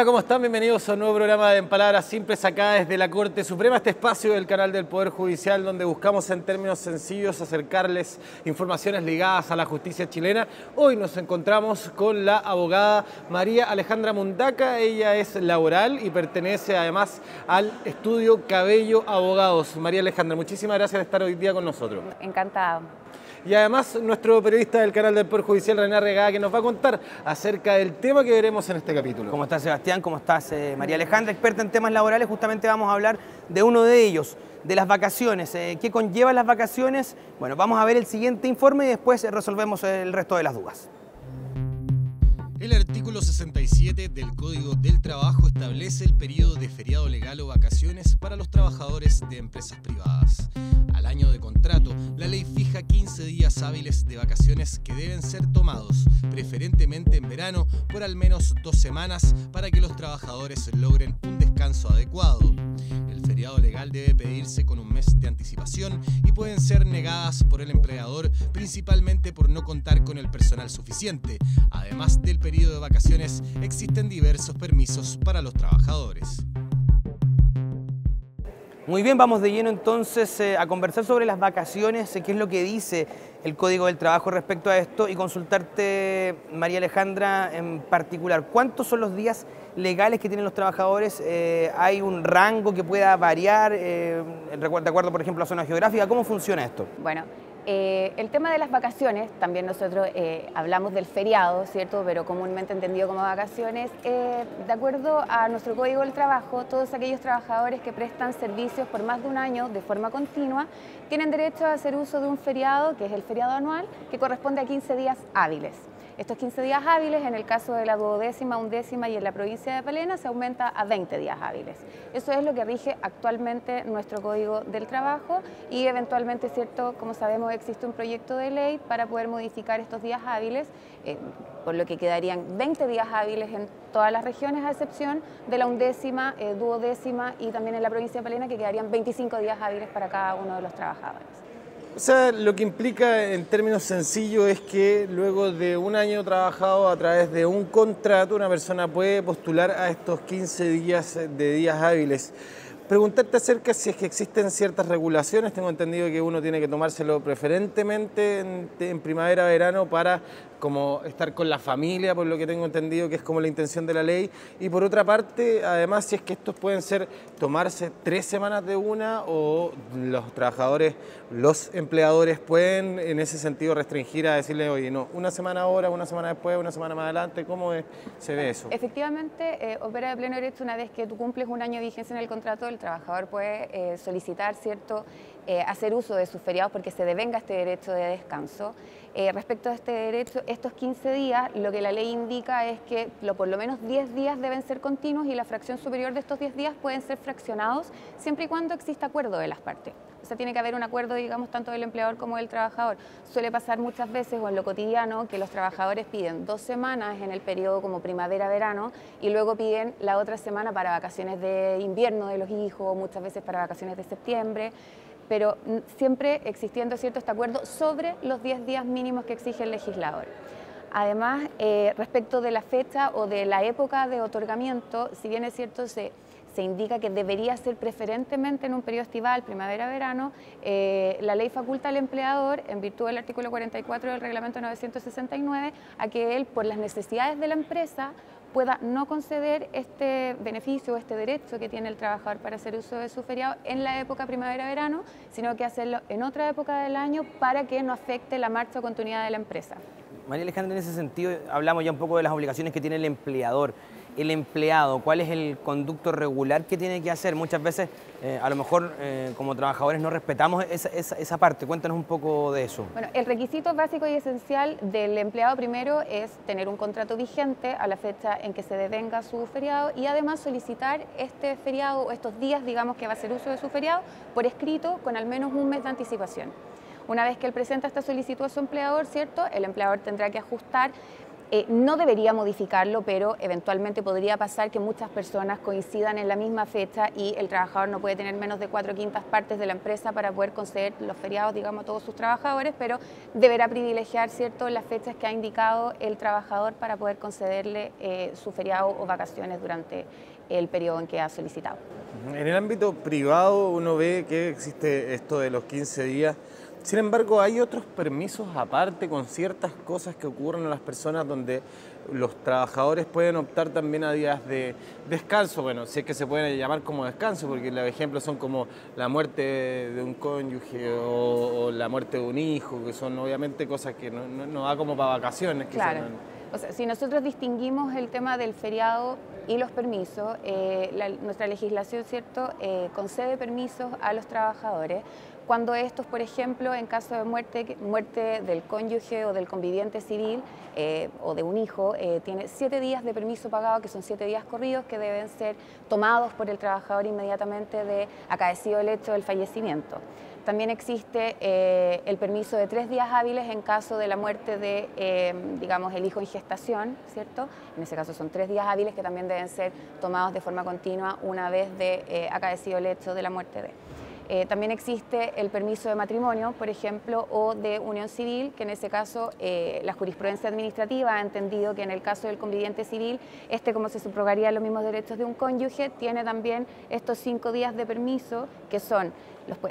Hola, ¿cómo están? Bienvenidos a un nuevo programa de En Palabras Simples acá desde la Corte Suprema, este espacio del canal del Poder Judicial donde buscamos en términos sencillos acercarles informaciones ligadas a la justicia chilena. Hoy nos encontramos con la abogada María Alejandra Mundaca. Ella es laboral y pertenece además al estudio Cabello Abogados. María Alejandra, muchísimas gracias por estar hoy día con nosotros. Encantado. Y además nuestro periodista del canal del Poder Judicial, René Arregada, que nos va a contar acerca del tema que veremos en este capítulo. ¿Cómo estás, Sebastián? ¿Cómo estás, María Alejandra? Experta en temas laborales, justamente vamos a hablar de uno de ellos, de las vacaciones. ¿Qué conllevan las vacaciones? Bueno, vamos a ver el siguiente informe y después resolvemos el resto de las dudas. El artículo 67 del Código del Trabajo establece el periodo de feriado legal o vacaciones para los trabajadores de empresas privadas. Al año de contrato, la ley fija 15 días hábiles de vacaciones que deben ser tomados, preferentemente en verano, por al menos 2 semanas para que los trabajadores logren un descanso adecuado. El feriado legal debe pedirse con un mes de anticipación y pueden ser negadas por el empleador, principalmente por no contar con el personal suficiente. Además del periodo de vacaciones, existen diversos permisos para los trabajadores. Muy bien, vamos de lleno entonces a conversar sobre las vacaciones, qué es lo que dice el Código del Trabajo respecto a esto y consultarte, María Alejandra, en particular, ¿cuántos son los días legales que tienen los trabajadores? ¿Hay un rango que pueda variar de acuerdo, por ejemplo, a zona geográfica? ¿Cómo funciona esto? Bueno, el tema de las vacaciones, también nosotros hablamos del feriado, ¿cierto? Pero comúnmente entendido como vacaciones. De acuerdo a nuestro Código del Trabajo, todos aquellos trabajadores que prestan servicios por más de un año de forma continua tienen derecho a hacer uso de un feriado, que es el feriado anual, que corresponde a 15 días hábiles. Estos 15 días hábiles, en el caso de la duodécima, undécima y en la provincia de Palena, se aumenta a 20 días hábiles. Eso es lo que rige actualmente nuestro Código del Trabajo y eventualmente, cierto, como sabemos, existe un proyecto de ley para poder modificar estos días hábiles, por lo que quedarían 20 días hábiles en todas las regiones, a excepción de la undécima, duodécima y también en la provincia de Palena, que quedarían 25 días hábiles para cada uno de los trabajadores. O sea, lo que implica en términos sencillos es que luego de un año trabajado a través de un contrato, una persona puede postular a estos 15 días de días hábiles. Preguntarte acerca si es que existen ciertas regulaciones. Tengo entendido que uno tiene que tomárselo preferentemente en primavera, verano, para como estar con la familia, por lo que tengo entendido que es como la intención de la ley. Y por otra parte, además, si es que estos pueden ser tomarse 3 semanas de una o los trabajadores, los empleadores pueden en ese sentido restringir a decirle, oye, no, una semana ahora, una semana después, una semana más adelante. ¿Cómo se ve eso? Efectivamente, opera de pleno derecho una vez que tú cumples un año de vigencia en el contrato, el trabajador puede solicitar, ¿cierto?, hacer uso de sus feriados porque se devenga este derecho de descanso. Respecto a este derecho, estos 15 días, lo que la ley indica es que por lo menos 10 días deben ser continuos y la fracción superior de estos 10 días pueden ser fraccionados siempre y cuando exista acuerdo de las partes. O sea, tiene que haber un acuerdo, digamos, tanto del empleador como del trabajador. Suele pasar muchas veces o en lo cotidiano que los trabajadores piden 2 semanas en el periodo como primavera-verano y luego piden la otra semana para vacaciones de invierno de los hijos, muchas veces para vacaciones de septiembre, pero siempre existiendo, ¿cierto?, este acuerdo sobre los 10 días mínimos que exige el legislador. Además, respecto de la fecha o de la época de otorgamiento, si bien es cierto, se indica que debería ser preferentemente en un periodo estival, primavera-verano, la ley faculta al empleador, en virtud del artículo 44 del reglamento 969, a que él, por las necesidades de la empresa, pueda no conceder este beneficio, este derecho que tiene el trabajador para hacer uso de su feriado en la época primavera-verano, sino que hacerlo en otra época del año para que no afecte la marcha o continuidad de la empresa. María Alejandra, en ese sentido, hablamos ya un poco de las obligaciones que tiene el empleador. El empleado, ¿cuál es el conducto regular que tiene que hacer? Muchas veces, a lo mejor, como trabajadores no respetamos esa parte. Cuéntanos un poco de eso. Bueno, el requisito básico y esencial del empleado primero es tener un contrato vigente a la fecha en que se devenga su feriado y además solicitar este feriado o estos días, digamos, que va a hacer uso de su feriado por escrito con al menos un mes de anticipación. Una vez que él presenta esta solicitud a su empleador, ¿cierto?, el empleador tendrá que ajustar No debería modificarlo, pero eventualmente podría pasar que muchas personas coincidan en la misma fecha y el trabajador no puede tener menos de 4/5 partes de la empresa para poder conceder los feriados, digamos, a todos sus trabajadores, pero deberá privilegiar, ¿cierto?, las fechas que ha indicado el trabajador para poder concederle su feriado o vacaciones durante el periodo en que ha solicitado. En el ámbito privado uno ve que existe esto de los 15 días. Sin embargo, hay otros permisos aparte con ciertas cosas que ocurren a las personas donde los trabajadores pueden optar también a días de descanso. Bueno, si es que se pueden llamar como descanso, porque los ejemplos son como la muerte de un cónyuge o la muerte de un hijo, que son obviamente cosas que no da como para vacaciones. Claro. O sea, si nosotros distinguimos el tema del feriado y los permisos, nuestra legislación, ¿cierto?, concede permisos a los trabajadores cuando estos, por ejemplo, en caso de muerte del cónyuge o del conviviente civil o de un hijo, tiene 7 días de permiso pagado, que son 7 días corridos, que deben ser tomados por el trabajador inmediatamente de acaecido el hecho del fallecimiento. También existe el permiso de 3 días hábiles en caso de la muerte de, digamos, el hijo en gestación, ¿cierto? En ese caso son 3 días hábiles que también deben ser tomados de forma continua una vez de acaecido el hecho de la muerte de. También existe el permiso de matrimonio, por ejemplo, o de unión civil, que en ese caso la jurisprudencia administrativa ha entendido que en el caso del conviviente civil, como se subrogaría los mismos derechos de un cónyuge, tiene también estos 5 días de permiso que son,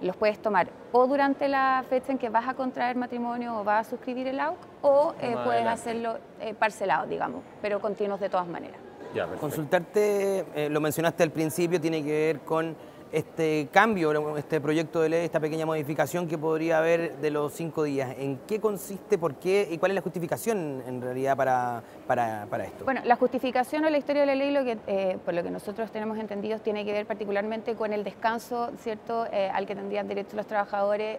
los puedes tomar o durante la fecha en que vas a contraer matrimonio o vas a suscribir el AUC, o puedes hacerlo parcelado, digamos, pero continuos de todas maneras. Ya, perfecto. Consultarte, lo mencionaste al principio, tiene que ver con este cambio, este proyecto de ley, esta pequeña modificación que podría haber de los 5 días. ¿En qué consiste, por qué y cuál es la justificación en realidad para esto? Bueno, la justificación o la historia de la ley, por lo que nosotros tenemos entendidos, tiene que ver particularmente con el descanso, ¿cierto?, al que tendrían derecho los trabajadores.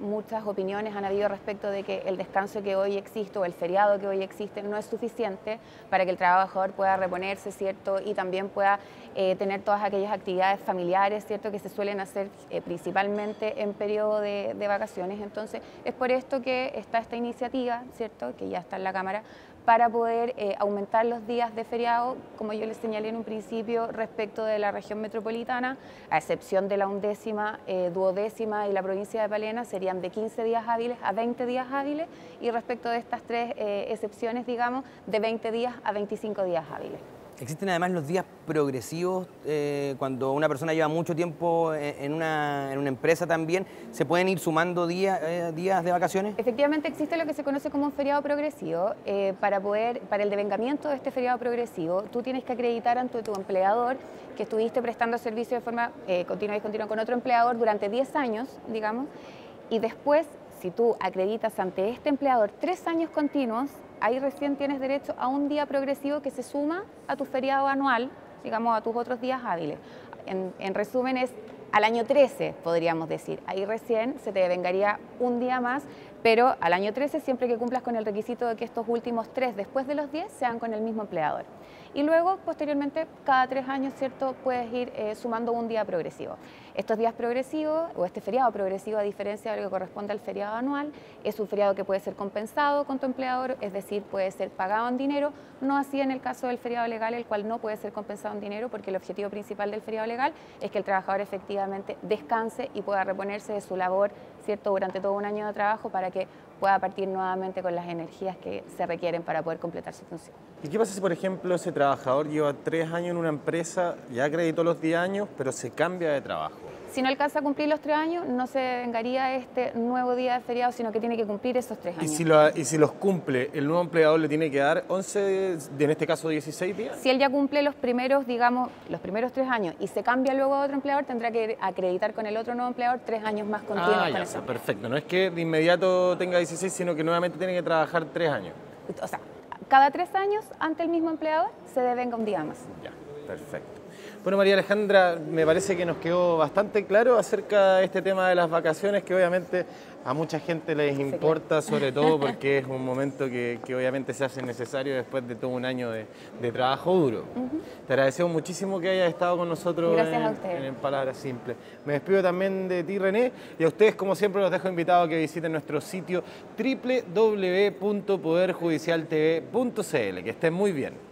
Muchas opiniones han habido respecto de que el descanso que hoy existe o el feriado que hoy existe no es suficiente para que el trabajador pueda reponerse, ¿cierto?, y también pueda tener todas aquellas actividades familiares, ¿cierto?, que se suelen hacer principalmente en periodo de vacaciones. Entonces, es por esto que está esta iniciativa, ¿cierto?, que ya está en la Cámara, para poder aumentar los días de feriado, como yo les señalé en un principio, respecto de la región metropolitana, a excepción de la 11ª, 12ª y la provincia de Palena, serían de 15 días hábiles a 20 días hábiles, y respecto de estas 3 excepciones, digamos, de 20 días a 25 días hábiles. Existen además los días progresivos, cuando una persona lleva mucho tiempo en una empresa también, ¿se pueden ir sumando días de vacaciones? Efectivamente existe lo que se conoce como un feriado progresivo. Para el devengamiento de este feriado progresivo, tú tienes que acreditar ante tu empleador que estuviste prestando servicio de forma continua y discontinua con otro empleador durante 10 años, digamos, y después, si tú acreditas ante este empleador 3 años continuos, ahí recién tienes derecho a un día progresivo que se suma a tu feriado anual, digamos, a tus otros días hábiles. En resumen, es al año 13, podríamos decir. Ahí recién se te devengaría un día más, pero al año 13 siempre que cumplas con el requisito de que estos últimos 3 después de los 10 sean con el mismo empleador. Y luego, posteriormente, cada 3 años, ¿cierto?, puedes ir sumando un día progresivo. Estos días progresivos, o este feriado progresivo, a diferencia de lo que corresponde al feriado anual, es un feriado que puede ser compensado con tu empleador, es decir, puede ser pagado en dinero, no así en el caso del feriado legal, el cual no puede ser compensado en dinero, porque el objetivo principal del feriado legal es que el trabajador efectivamente descanse y pueda reponerse de su labor, ¿cierto?, durante todo un año de trabajo, para que pueda partir nuevamente con las energías que se requieren para poder completar su función. ¿Y qué pasa si, por ejemplo, ese trabajador lleva 3 años en una empresa, ya acreditó los 10 años, pero se cambia de trabajo? Si no alcanza a cumplir los 3 años, no se vengaría este nuevo día de feriado, sino que tiene que cumplir esos 3 años. ¿Y si los cumple, el nuevo empleador le tiene que dar 11, en este caso 16 días? Si él ya cumple los primeros, digamos, los primeros 3 años y se cambia luego a otro empleador, tendrá que acreditar con el otro nuevo empleador 3 años más continuos. Ya, perfecto. No es que de inmediato tenga 16, sino que nuevamente tiene que trabajar 3 años. O sea, cada 3 años ante el mismo empleador se devenga un día más. Ya, perfecto. Bueno, María Alejandra, me parece que nos quedó bastante claro acerca de este tema de las vacaciones, que obviamente a mucha gente les importa, sobre todo porque es un momento que obviamente se hace necesario después de todo un año de trabajo duro. Te agradecemos muchísimo que hayas estado con nosotros en Palabras Simples. Me despido también de ti, René, y a ustedes, como siempre, los dejo invitados a que visiten nuestro sitio www.poderjudicialtv.cl. Que estén muy bien.